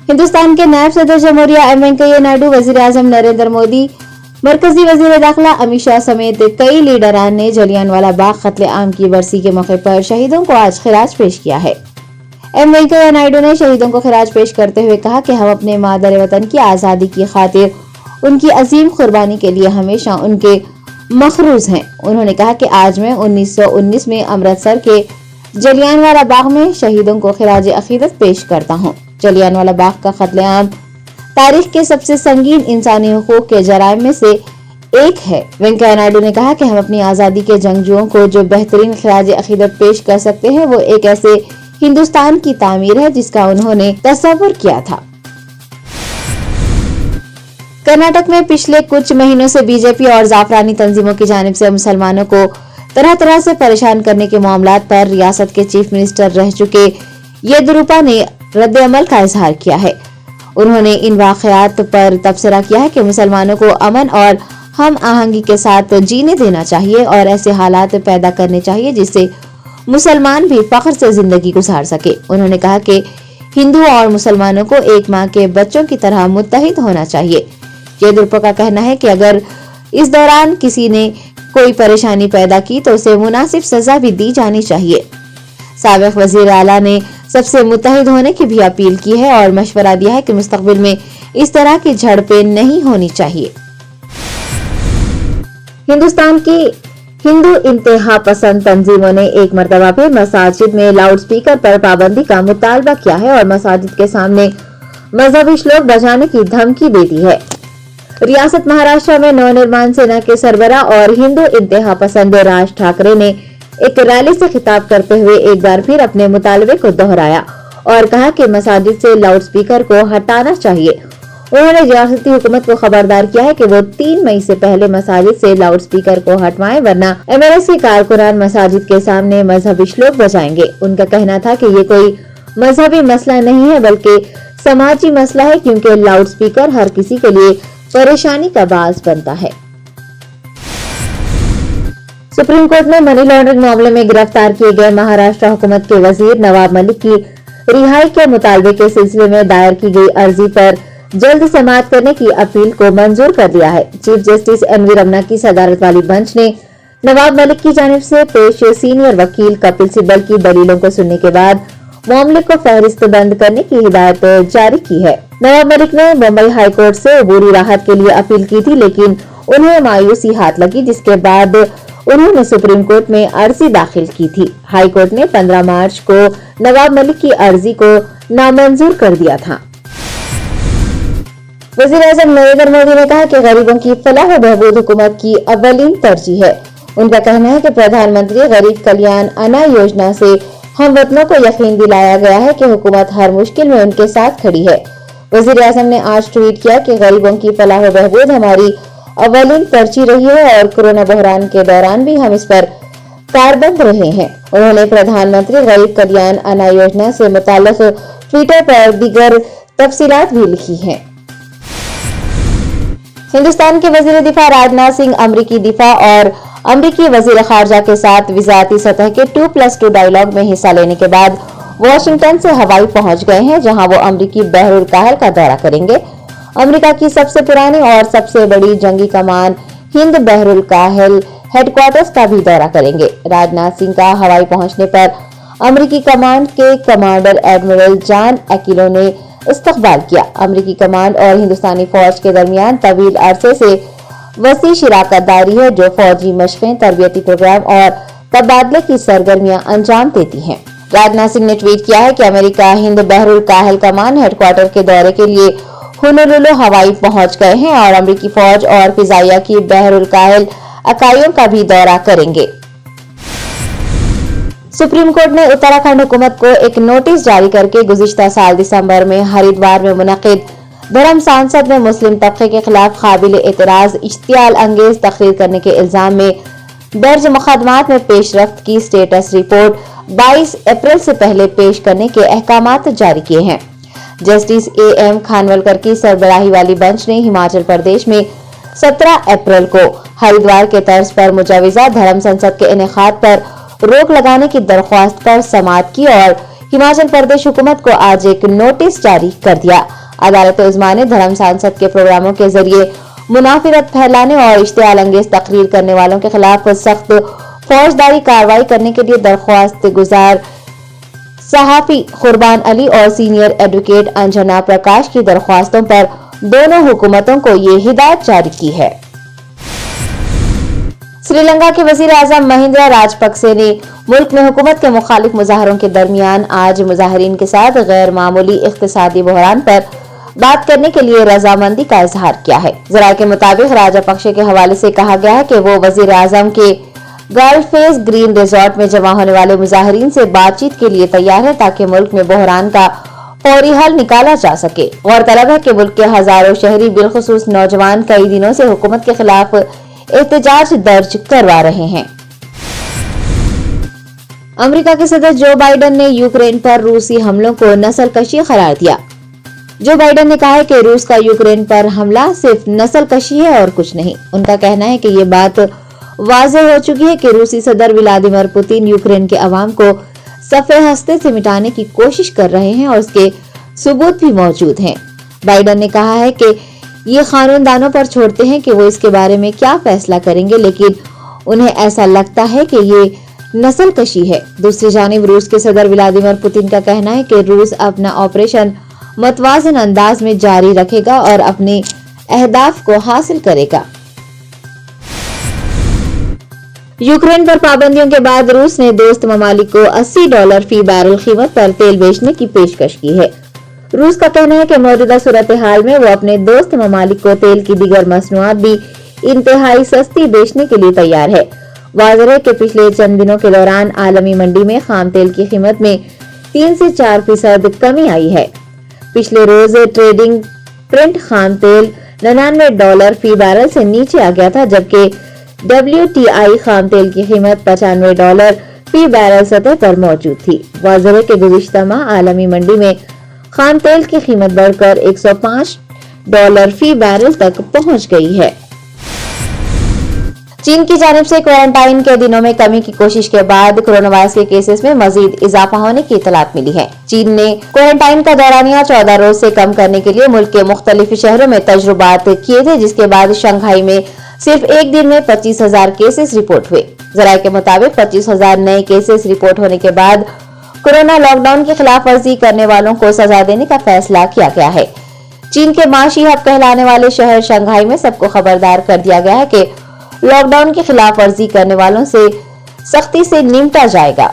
हिंदुस्तान के नायब सदर जमहूरिया एम वेंकैया नायडू, वजीर आजम नरेंद्र मोदी, मरकजी वजीर दाखिला अमित शाह समेत कई लीडरान ने जलियांवाला बाग कत्ले-आम की बरसी के मौके पर शहीदों को आज खिराज पेश किया है। एम वेंकैया नायडू ने शहीदों को खिराज पेश करते हुए कहा कि हम अपने मादर वतन की आजादी की खातिर उनकी अजीम कुर्बानी के लिए हमेशा उनके मखरूज हैं। उन्होंने कहा कि आज मैं 1919 में अमृतसर के जलियांवाला बाग में शहीदों को खिराज अकीदत पेश करता हूँ। जलियांवाला बाग का कत्लेआम तारीख के सबसे संगीन इंसानी हुकूक के जराइम में से एक है। वेंकैया नायडू ने कहा कि हम अपनी आजादी के जंगजुओं को जो बेहतरीन खिराज अकीदत पेश कर सकते हैं वो एक ऐसे हिंदुस्तान की तामीर है जिसका उन्होंने तस्वुर किया था। कर्नाटक में पिछले कुछ महीनों से बीजेपी और जाफरानी तंजीमों की जानिब से मुसलमानों को तरह तरह से परेशान करने के मामलात पर रियासत के चीफ मिनिस्टर रह चुके येदियुरप्पा ने रद्द अमल का इजहार किया है। उन्होंने इन वाकयात पर तबसरा किया है कि मुसलमानों को अमन और हम आहंगी के साथ जीने देना चाहिए और ऐसे हालात पैदा करने चाहिए जिससे मुसलमान भी फख्र से जिंदगी गुजार सके। उन्होंने कहा कि हिंदू और मुसलमानों को एक माँ के बच्चों की तरह मुत्तहिद होना चाहिए। येदियुरप्पा का कहना है कि अगर इस दौरान किसी ने कोई परेशानी पैदा की तो उसे मुनासिब सजा भी दी जानी चाहिए। साबिक वजीर आला ने सबसे मुत्तहिद होने की भी अपील की है और मशवरा दिया है कि मुस्तकबिल में इस तरह की झड़पें नहीं होनी चाहिए। हिंदुस्तान की हिंदू इंतहा पसंद तंजीमों ने एक मरतबा फिर मसाजिद में लाउड स्पीकर पर पाबंदी का मुतालबा किया है और मसाजिद के सामने मजहबी श्लोक बजाने की धमकी दे दी है। रियासत महाराष्ट्र में नवनिर्माण सेना के सरबराह और हिंदू इंतहा पसंद राज ठाकरे ने एक रैली से खिताब करते हुए एक बार फिर अपने मुतालबे को दोहराया और कहा कि मसाजिद से लाउड स्पीकर को हटाना चाहिए। उन्होंने रियासती हुकूमत को खबरदार किया है कि वो 3 मई से पहले मसाजिद से लाउड स्पीकर को हटवाएं वरना एमएलएस के कारकुनान मसाजिद के सामने मजहबी श्लोक बजाएंगे। उनका कहना था कि ये कोई मजहबी मसला नहीं है बल्कि समाजी मसला है क्योंकि लाउड स्पीकर हर किसी के लिए परेशानी का बास बनता है। सुप्रीम कोर्ट ने मनी लॉन्ड्रिंग मामले में गिरफ्तार किए गए महाराष्ट्र हुकूमत के वजीर नवाब मलिक की रिहाई के मुतालबे के सिलसिले में दायर की गई अर्जी पर जल्द समाअत करने की अपील को मंजूर कर दिया है। चीफ जस्टिस एनवी रमन्ना की सदारत वाली बेंच ने नवाब मलिक की जानिब से पेश सीनियर वकील कपिल सिब्बल की दलीलों को सुनने के बाद मामले को फहरिस्त बंद करने की हिदायत जारी की है। नवाब मलिक ने मुंबई हाई कोर्ट से अबूरी राहत के लिए अपील की थी लेकिन उन्हें मायूसी हाथ लगी जिसके बाद उन्होंने सुप्रीम कोर्ट में अर्जी दाखिल की थी। हाई कोर्ट ने 15 मार्च को नवाब मलिक की अर्जी को नामंजूर कर दिया था। वजीर आजम नरेंद्र मोदी ने कहा कि गरीबों की फलाह व बहबूद हुकूमत की अव्वलीन तरजीह है। उनका कहना है कि प्रधानमंत्री गरीब कल्याण अन्न योजना से हमवतनों को यकीन दिलाया गया है कि हुकूमत हर मुश्किल में उनके साथ खड़ी है। वजीर आजम ने आज ट्वीट किया कि गरीबों की फलाह व बहबूद हमारी अव्वलीन तरजीह रही है और कोरोना बहरान के दौरान भी हम इस पर कारबंद रहे हैं। उन्होंने प्रधानमंत्री गरीब कल्याण अन्न योजना से मुताल्लिक ट्विटर पर दीगर तफसीलात भी लिखी हैं। हिंदुस्तान के वजीर दिफा राजनाथ सिंह अमरीकी दिफा और अमरीकी वजीर खारजा के साथ विज़ाती सतह के 2+2 डायलॉग में हिस्सा लेने के बाद वाशिंगटन से हवाई पहुंच गए हैं जहां वो अमरीकी बहरुल काहिल का दौरा करेंगे। अमेरिका की सबसे पुरानी और सबसे बड़ी जंगी कमान हिंद बहरुल काहिल हेडक्वार्टर्स का भी दौरा करेंगे। राजनाथ सिंह का हवाई पहुंचने पर अमेरिकी कमान के कमांडर एडमिरल जॉन एकिलो ने इस्तकबाल किया। अमेरिकी कमांड और हिंदुस्तानी फौज के दरमियान तवील अरसे से वसी शिराकत दारी है जो फौजी मशक़ें, तरबियती प्रोग्राम और तबादले की सरगर्मियां अंजाम देती हैं। राजनाथ सिंह ने ट्वीट किया है कि अमेरिका हिंद बहरुल काहिल कमान हेडक्वार्टर के दौरे के लिए होनोलुलु हवाई पहुंच गए हैं और अमेरिकी फौज और फिजाइया की बहरुल काहिल इकाइयों का भी दौरा करेंगे। सुप्रीम कोर्ट ने उत्तराखंड हुकूमत को एक नोटिस जारी करके गुज़िश्ता साल दिसंबर में हरिद्वार में मुनक़िद धर्म सांसद में मुस्लिम तबके के खिलाफ काबिल एतराज इश्तियाल अंगेज तकरीर करने के इल्जाम में दर्ज मुकदमात में पेशरफ्त की स्टेटस रिपोर्ट 22 अप्रैल से पहले पेश करने के अहकामात जारी किए हैं। जस्टिस AM खानवलकर की सरबराही वाली बेंच ने हिमाचल प्रदेश में 17 अप्रैल को हरिद्वार के तर्ज पर मुजवजा धर्म संसद के इनेकाद पर रोक लगाने की दरख्वास्त पर समाअत की और हिमाचल प्रदेश हुकूमत को आज एक नोटिस जारी कर दिया। अदालत उज़्मा ने धर्म संसद के प्रोग्रामों के जरिए मुनाफिरत फैलाने और इश्तियाल अंगेज तकरीर करने वालों के खिलाफ सख्त फौजदारी कार्रवाई करने के लिए दरख्वास्त गुजार सहाफी कुर्बान अली और सीनियर एडवोकेट अंजना प्रकाश की दरख्वास्तों पर दोनों हुकूमतों को ये हिदायत जारी की है। श्रीलंका के वजीर आजम महिंद्रा राजपक्से ने मुल्क में हुकूमत के मुखालिफ मुजाहरों के दरमियान आज मुजाहरीन के साथ गैर मामूली इक्तिसादी बहरान पर बात करने के लिए रजामंदी का इजहार किया है। जराये के मुताबिक राजपक्से के हवाले से कहा गया है कि वो वजीर आजम के गर्लफेस ग्रीन रिजॉर्ट में जमा होने वाले मुजाहरीन से बातचीत के लिए तैयार है ताकि मुल्क में बहरान का फौरी हल निकाला जा सके। गौरतलब है कि मुल्क के हजारों शहरी बिलखुसूस नौजवान कई दिनों से हुकूमत के खिलाफ एहतजाज दर्ज करवा रहे हैं। अमेरिका के सदर जो बाइडेन ने यूक्रेन पर रूसी हमलों को नस्लकशी करार दिया। जो बाइडेन ने कहा है कि रूस का यूक्रेन पर हमला सिर्फ नस्लकशी है और कुछ नहीं। उनका कहना है कि ये बात वाज़ेह हो चुकी है कि रूसी सदर व्लादिमीर पुतिन यूक्रेन के अवाम को सफ़े हस्ते से मिटाने की कोशिश कर रहे हैं और उसके सबूत भी मौजूद हैं। बाइडेन ने कहा है कि ये कानूनदानों पर छोड़ते हैं कि वो इसके बारे में क्या फैसला करेंगे, लेकिन उन्हें ऐसा लगता है कि ये नस्लकशी है। दूसरी जानिब रूस के सदर व्लादिमीर पुतिन का कहना है कि रूस अपना ऑपरेशन मतवाजन अंदाज में जारी रखेगा और अपने अहदाफ को हासिल करेगा। यूक्रेन पर पाबंदियों के बाद रूस ने दोस्त ममालिक को $80 फी बैरल कीमत पर तेल बेचने की पेशकश की है। रूस का कहना है कि मौजूदा सूरत हाल में वो अपने दोस्त ममालिक को तेल की दीगर मसनूआत भी इंतहाई सस्ती बेचने के लिए तैयार है। वाज़ेह है कि पिछले चंद दिनों के दौरान आलमी मंडी में खाम तेल की कीमत में 3 से 4% कमी आई है। पिछले रोज ट्रेडिंग ब्रेंट खाम तेल $99 फी बैरल से नीचे आ गया था, जबकि WTI खाम तेल की कीमत $95 फी बैरल सतह पर मौजूद थी। वाज़ेह है कि गुज़िश्ता माह आलमी मंडी में खाम तेल की कीमत बढ़कर $105 फी बैरल तक पहुंच गई है। चीन की जानिब से क्वारंटाइन के दिनों में कमी की कोशिश के बाद कोरोना वायरस के केसेस में मजीद इजाफा होने की इतलात मिली है। चीन ने क्वारंटाइन का दौरानिया 14 रोज से कम करने के लिए मुल्क के मुख्तलिफ शहरों में तजुर्बात किए थे, जिसके बाद शंघाई में सिर्फ एक दिन में 25,000 केसेस रिपोर्ट हुए। जराये के मुताबिक 25,000 नए केसेस रिपोर्ट होने के बाद कोरोना लॉकडाउन की खिलाफ वर्जी करने वालों को सजा देने का फैसला किया गया है। चीन के माशी हब कहलाने वाले शहर शंघाई में सबको खबरदार कर दिया गया है कि लॉकडाउन की खिलाफ वर्जी करने वालों से सख्ती से निपटा जाएगा।